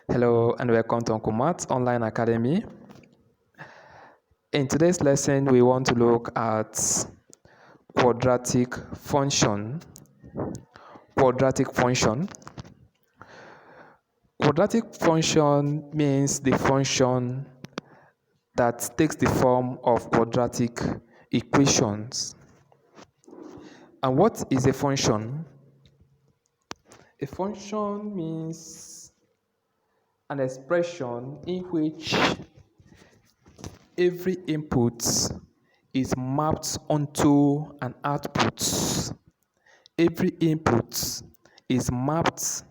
Hello and welcome to Uncle Matt's Online Academy. In today's lesson, we want to look at quadratic function. Quadratic function. Quadratic function means the function that takes the form of quadratic equations. And what is a function? A function means an expression in which every input is mapped onto an output. Every input is mapped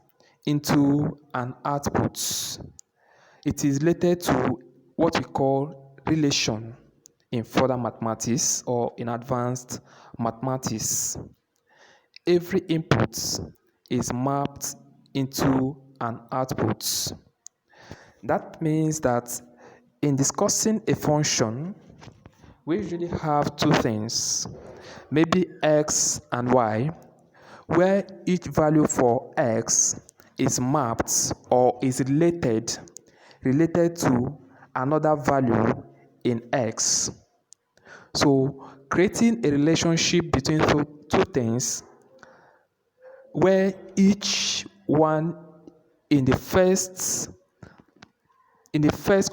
into an output. It is related to what we call relation in further mathematics or in advanced mathematics. Every input is mapped into an output. That means that in discussing a function, we usually have two things, maybe x and y, where each value for x is mapped or is related to another value in x. So creating a relationship between two things where each one in the first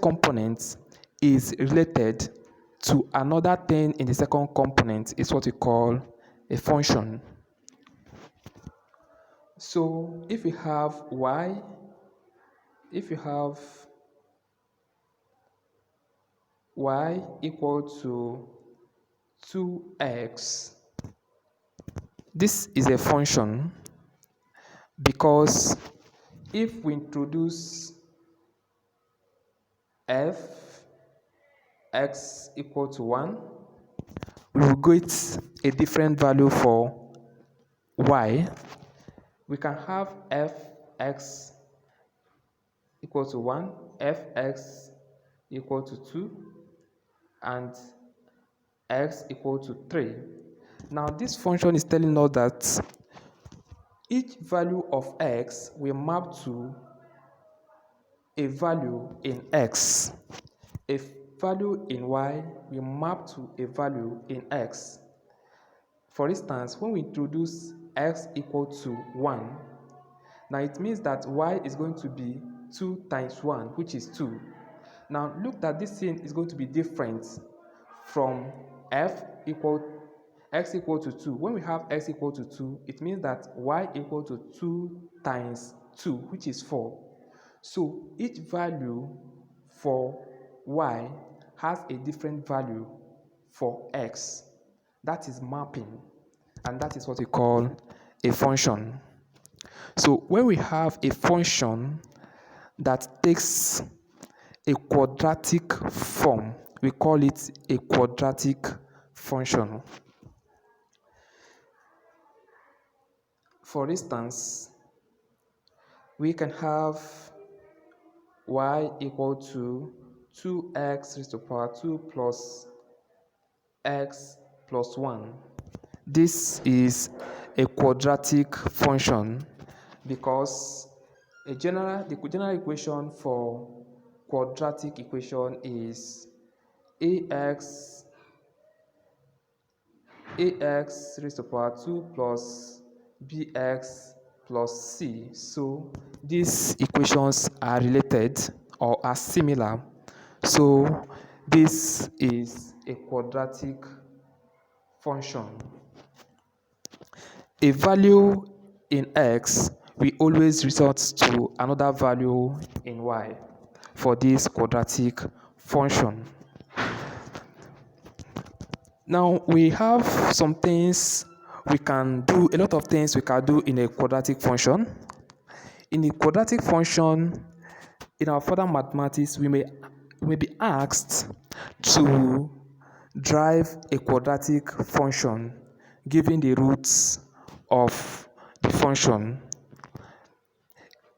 component is related to another thing in the second component is what we call a function. So if we have y equal to 2x, this is a function because if we introduce x equal to 1, we will get a different value for y. We can have fx equal to 1, fx equal to 2, and x equal to 3. Now this function is telling us that each value of x will map to a value in x. A value in y will map to a value in x. For instance, when we introduce x equal to 1, now it means that y is going to be 2 times 1, which is 2. Now look that this thing is going to be different from x equal to 2. When we have x equal to 2, it means that y equal to 2 times 2, which is 4. So each value for y has a different value for x. That is mapping, and that is what we call a function. So when we have a function that takes a quadratic form, we call it a quadratic function. For instance, we can have y equal to 2x raised to the power 2 plus x plus 1. This is a quadratic function because the general equation for quadratic equation is ax raised to the power 2 plus bx plus c. So these equations are related or are similar. So this is a quadratic function. A value in x will always result to another value in y for this quadratic function. Now we have some things we can do, a lot of things we can do in a quadratic function. In a quadratic function, in our further mathematics, we may be asked to drive a quadratic function given the roots of the function.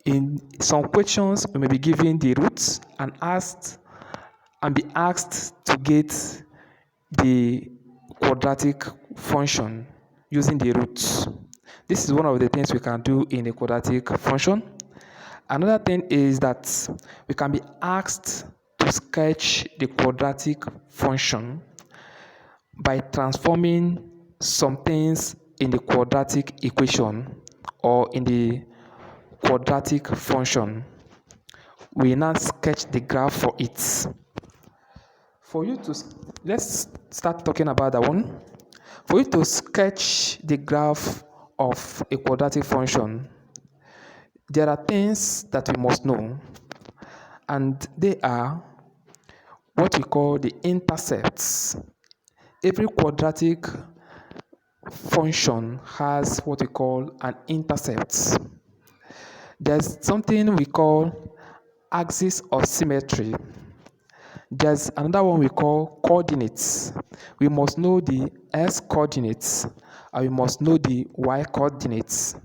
In some questions, we may be given the roots and be asked to get the quadratic function using the roots. This is one of the things we can do in a quadratic function. Another thing is that we can be asked to sketch the quadratic function by transforming some things in the quadratic equation or in the quadratic function. We now sketch the graph for it. Let's start talking about that one. For you to sketch the graph of a quadratic function, there are things that we must know, and they are what we call the intercepts. Every quadratic function has what we call an intercept. There's something we call axis of symmetry. There's another one we call coordinates. We must know the x coordinates and we must know the y coordinates.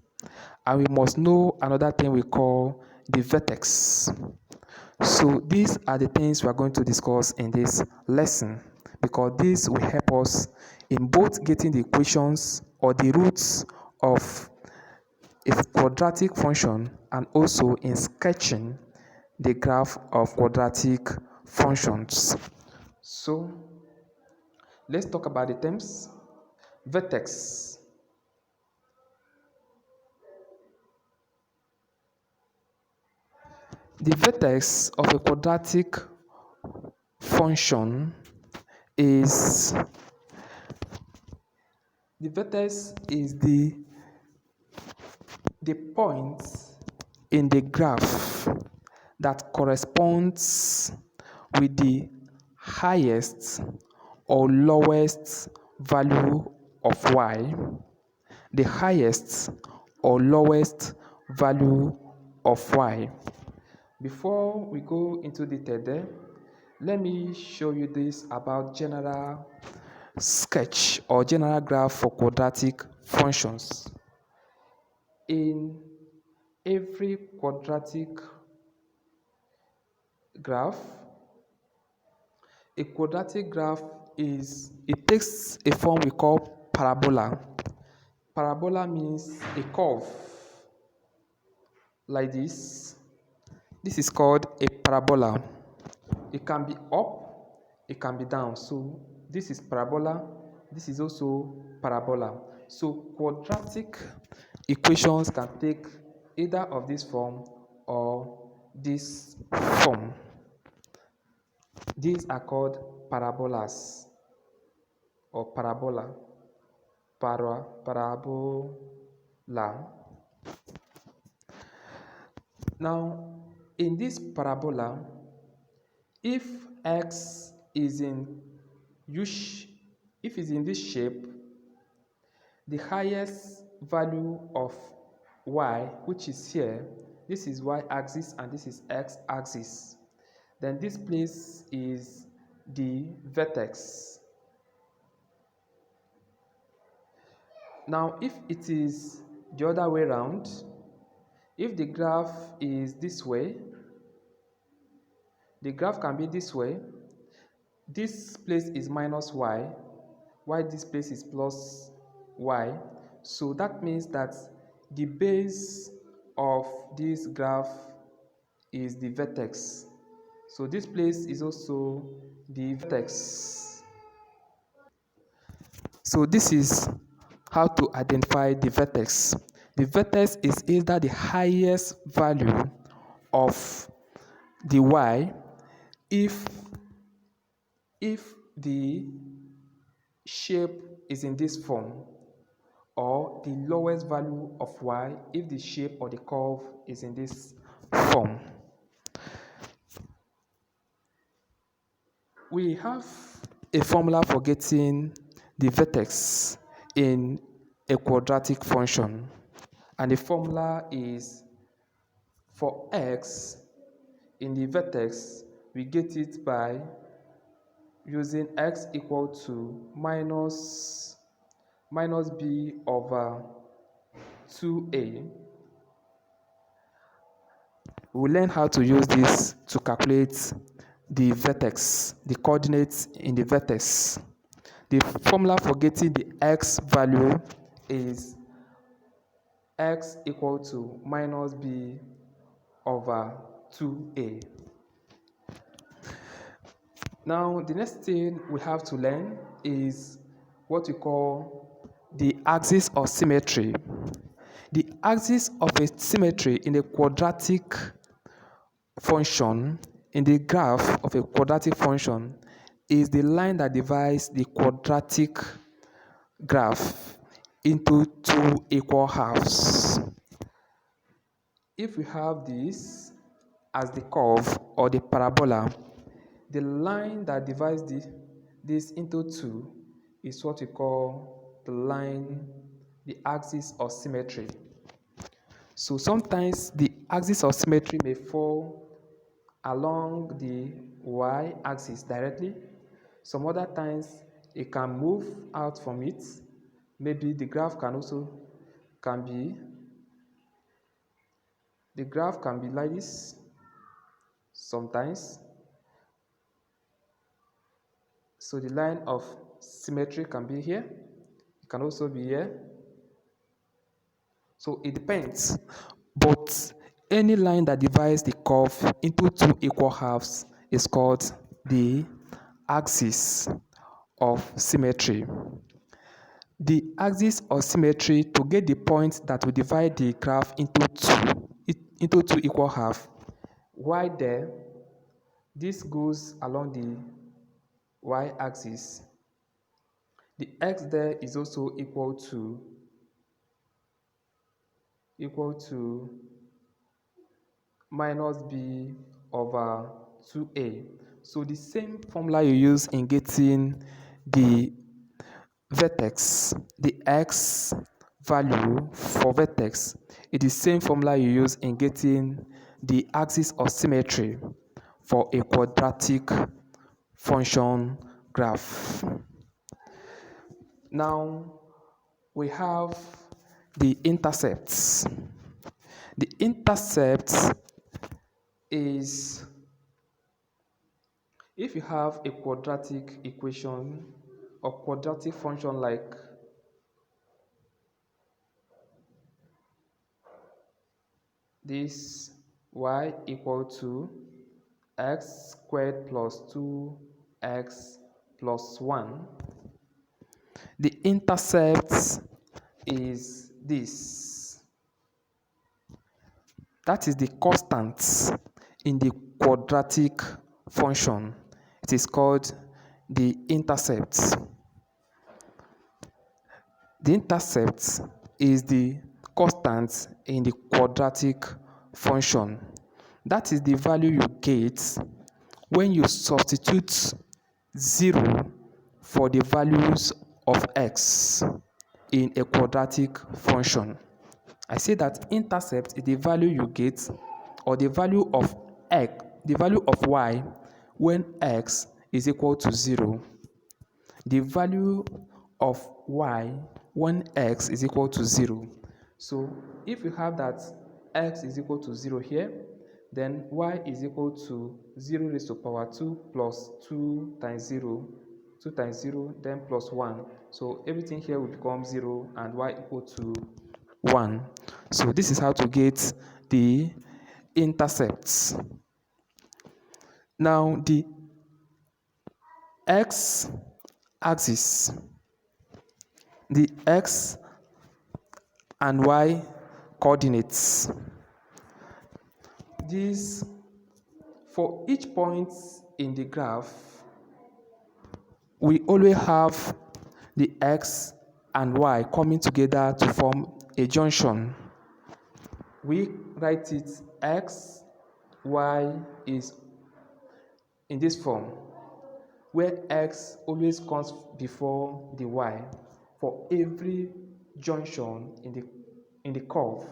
And we must know another thing we call the vertex. So these are the things we are going to discuss in this lesson, because this will help us in both getting the equations or the roots of a quadratic function and also in sketching the graph of quadratic functions. So let's talk about the terms. Vertex. The vertex of a quadratic function is the point in the graph that corresponds with the highest or lowest value of y, the highest or lowest value of y. Before we go into detail there, let me show you this about general sketch or general graph for quadratic functions. In every quadratic graph, a quadratic graph takes a form we call parabola. Parabola means a curve like this. This is called a parabola. It can be up, it can be down. So this is parabola, this is also parabola. So quadratic equations can take either of this form or this form. These are called parabolas or parabola. Parabola. Now, in this parabola, if x is in if it's in this shape, the highest value of y, which is here, this is y-axis and this is x-axis, then this place is the vertex. Now, if it is the other way around, if the graph is this way, the graph can be this way. This place is minus y, while this place is plus y. So that means that the base of this graph is the vertex. So this place is also the vertex. So this is how to identify the vertex. The vertex is either the highest value of the y if the shape is in this form, or the lowest value of y if the shape or the curve is in this form. We have a formula for getting the vertex in a quadratic function, and the formula is for x in the vertex, we get it by using x equal to minus b over 2a. We'll learn how to use this to calculate the vertex, the coordinates in the vertex. The formula for getting the x value is x equal to minus b over 2a. Now, the next thing we have to learn is what we call the axis of symmetry. The axis of a symmetry in a quadratic function, in the graph of a quadratic function, is the line that divides the quadratic graph into two equal halves. If we have this as the curve or the parabola, the line that divides this into two is what we call the axis of symmetry. So sometimes the axis of symmetry may fall along the y-axis directly. Some other times it can move out from it. Maybe the graph can be like this sometimes. So the line of symmetry can be here. It can also be here. So it depends. But any line that divides the curve into two equal halves is called the axis of symmetry. The axis of symmetry, to get the point that will divide the graph into two equal halves, y there, this goes along the y-axis. The x there is also equal to minus b over 2a. So the same formula you use in getting the vertex, the x value for vertex, is the same formula you use in getting the axis of symmetry for a quadratic function graph. Now we have the intercepts. The intercept is if you have a quadratic equation or quadratic function like this, y equal to x squared plus 2x plus 1, the intercept is this. That is the constant in the quadratic function. It is called the intercept. The intercept is the constant in the quadratic function. That is the value you get when you substitute 0 for the values of x in a quadratic function. I say that intercept is the value you get, or the value of y when x is equal to 0. The value of y when x is equal to 0. So if you have that x is equal to 0 here, then y is equal to 0 raised to power 2 plus 2 times 0, then plus 1. So everything here will become 0 and y equal to 1. So this is how to get the intercepts. Now the x-axis, the x and y coordinates. This, for each point in the graph, we always have the x and y coming together to form a junction. We write it x, y is in this form, where x always comes before the y for every junction in the curve.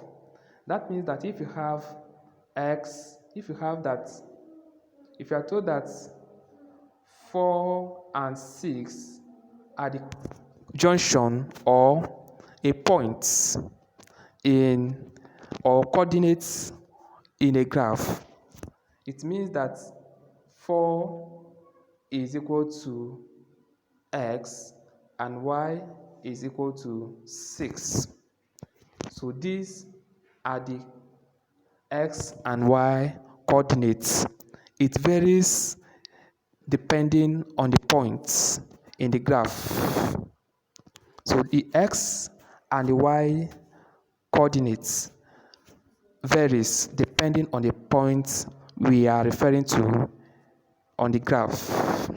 That means that if you have if you are told that 4 and 6 are the junction or a point in or coordinates in a graph, it means that 4 is equal to x and y is equal to 6. So these are the x and y coordinates. It varies depending on the points in the graph. So the x and the y coordinates varies depending on the points we are referring to on the graph.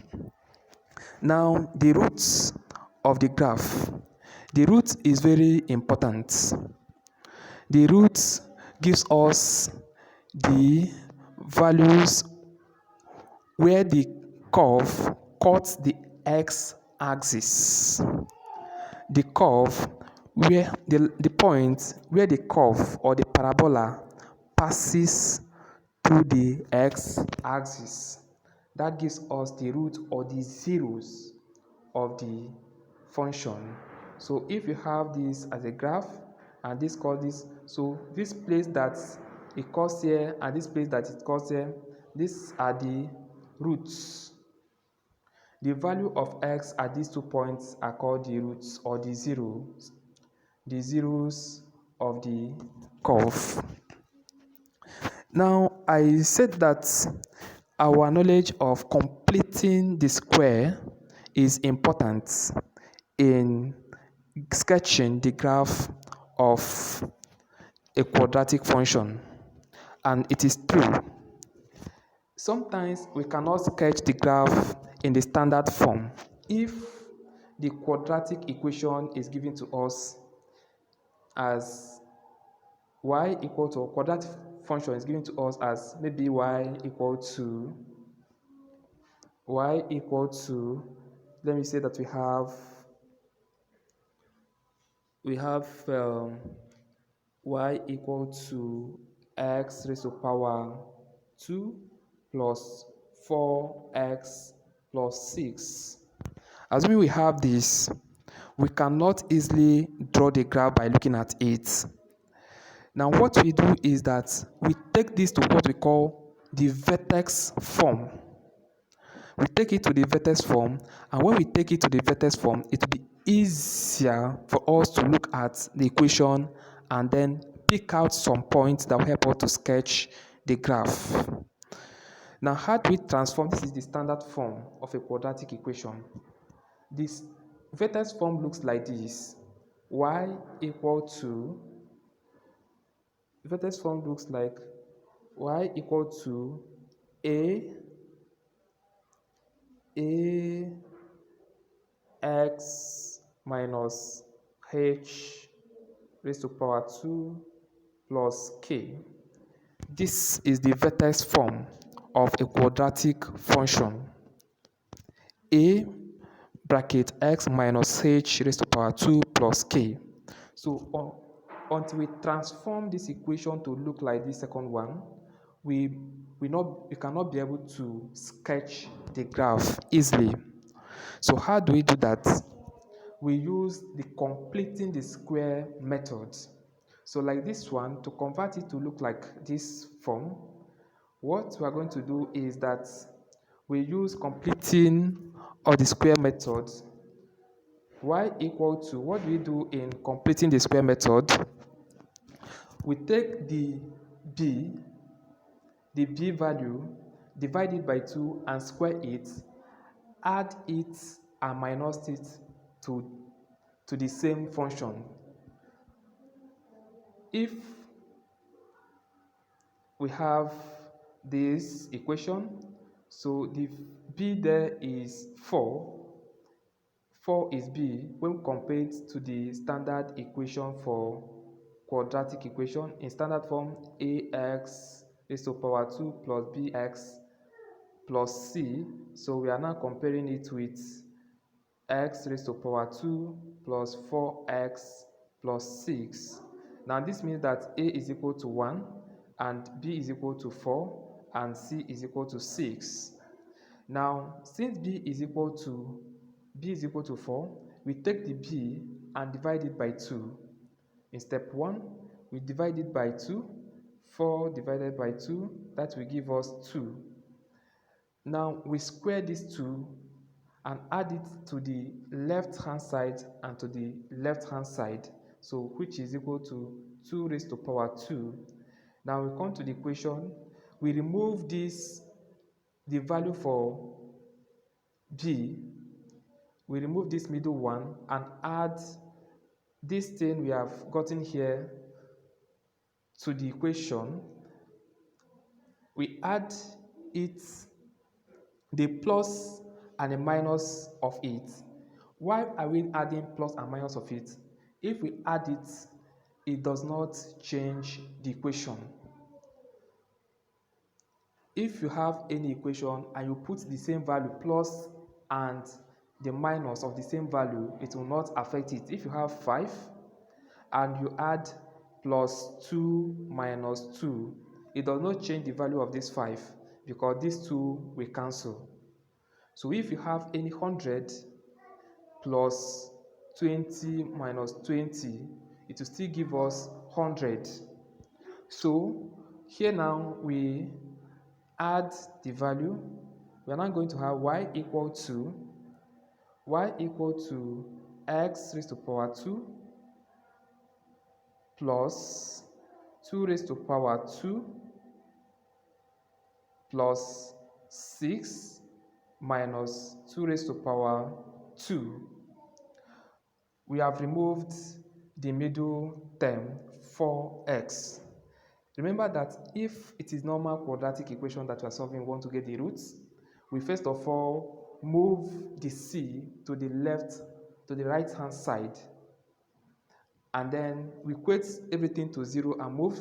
Now, the roots of the graph. The root is very important. The root gives us the values where the curve cuts the x-axis. The curve where the point where the curve or the parabola passes through the x-axis. That gives us the root or the zeros of the function. So if you have this as a graph and this called this, so this place that it cuts here and this place that it cuts here, these are the roots. The value of x at these 2 points are called the roots or the zeros of the curve. Now, I said that our knowledge of completing the square is important in sketching the graph of a quadratic function, and it is true. Sometimes we cannot sketch the graph in the standard form. If the quadratic equation is given to us as y equal to, quadratic function is given to us as maybe y equal to, let me say that we have y equal to x raised to power 2 plus 4x plus 6. Assuming we have this, we cannot easily draw the graph by looking at it. Now what we do is that we take this to what we call the vertex form. We take it to the vertex form, and when we take it to the vertex form, it will be easier for us to look at the equation and then pick out some points that will help us to sketch the graph. Now, how do we transform? This is the standard form of a quadratic equation. This vertex form looks like this. Y equal to, vertex form looks like y equal to a x minus h raised to power 2 plus k. This is the vertex form of a quadratic function. A bracket x minus h raised to power 2 plus k. So until we transform this equation to look like this second one, we cannot be able to sketch the graph easily. So how do we do that? We use the completing the square method. So like this one, to convert it to look like this form, what we are going to do is that we use completing or the square method. Y equal to, what do we do in completing the square method? We take the b value, divide it by 2 and square it, add it and minus it to the same function. If we have this equation, so the b there is 4. 4 is b when compared to the standard equation for quadratic equation. In standard form, ax raised to power 2 plus bx plus c. So we are now comparing it with x raised to power 2 plus 4x plus 6. Now this means that a is equal to 1 and b is equal to 4 and c is equal to 6. Now since b is equal to 4, we take the b and divide it by 2. In step 1, we divide it by 2. 4 divided by 2, that will give us 2. Now we square these 2 and add it to the left hand side and to the left hand side, so which is equal to 2 raised to power 2 Now we come to the equation. We remove the value for b. We remove this middle one and add this thing we have gotten here to the equation. We add it, the plus and the minus of it. Why are we adding plus and minus of it? If we add it, it does not change the equation. If you have any equation and you put the same value plus and the minus of the same value, it will not affect it. If you have 5 and you add plus 2 minus 2, it does not change the value of this 5 because these 2 will cancel. So if you have any 100 plus 20 minus 20, it will still give us 100. So here now we add the value. We are now going to have y equal to x raised to power 2 plus 2 raised to power 2 plus 6 minus 2 raised to power 2. We have removed the middle term 4x. Remember that if it is normal quadratic equation that we are solving, we want to get the roots, we first of all move the c to the right hand side, and then we equate everything to 0 and move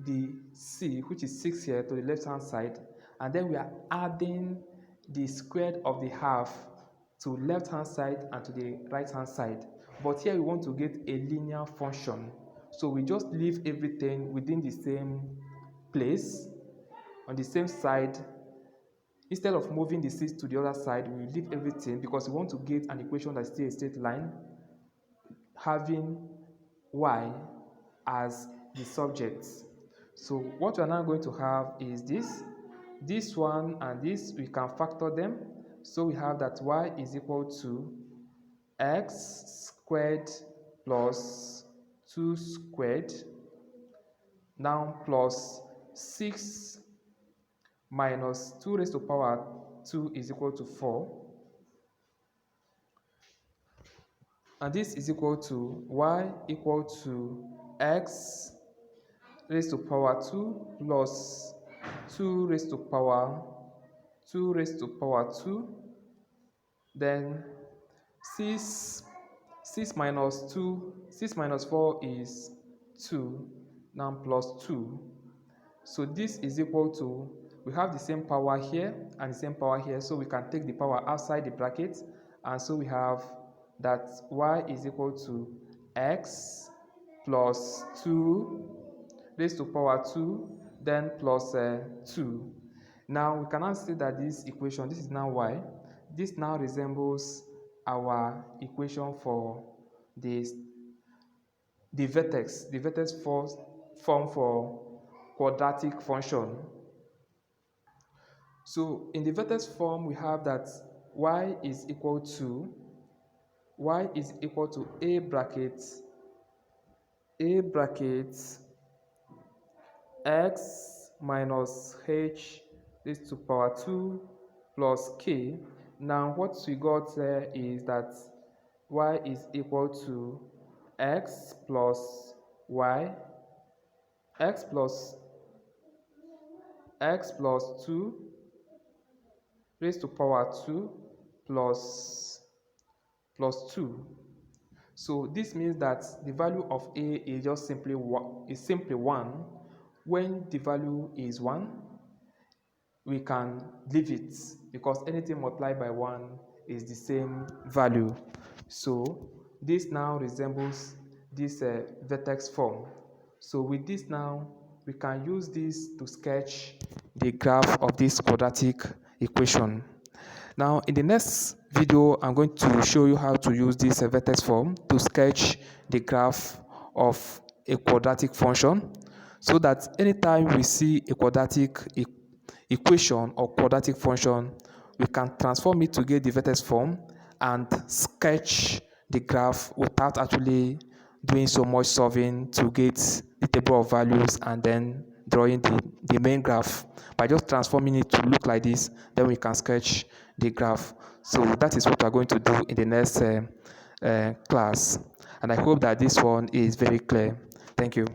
the c, which is 6 here, to the left hand side, and then we are adding the squared of the half to left hand side and to the right hand side. But here we want to get a linear function, so we just leave everything within the same place on the same side. Instead of moving the 6 to the other side, we leave everything because we want to get an equation that is still a straight line having y as the subject. So what we are now going to have is this one and this, we can factor them. So we have that y is equal to x squared plus 2 squared, now plus 6 minus 2 raised to power 2 is equal to 4. And this is equal to y equal to x raised to power 2 plus 2 raised to power 2, then 6 minus 4 is 2, now plus 2. So this is equal to, we have the same power here and the same power here, so we can take the power outside the bracket, and so we have that y is equal to x plus 2 raised to power 2, then plus 2. Now we can now see that this equation, this is now y, this now resembles our equation for the vertex form for quadratic function. So in the vertex form, we have that y is equal to a bracket x minus h raised to power 2 plus k. Now what we got there is that y is equal to x plus 2 raised to power 2 plus 2. So this means that the value of a is just simply 1. When the value is 1, we can leave it because anything multiplied by 1 is the same value. So this now resembles this vertex form. So with this now, we can use this to sketch the graph of this quadratic equation. Now in the next video, I'm going to show you how to use this vertex form to sketch the graph of a quadratic function, so that anytime we see a quadratic equation or quadratic function, we can transform it to get the vertex form and sketch the graph without actually doing so much solving to get the table of values and then drawing the main graph. By just transforming it to look like this, then we can sketch the graph. So that is what we're going to do in the next class. And I hope that this one is very clear. Thank you.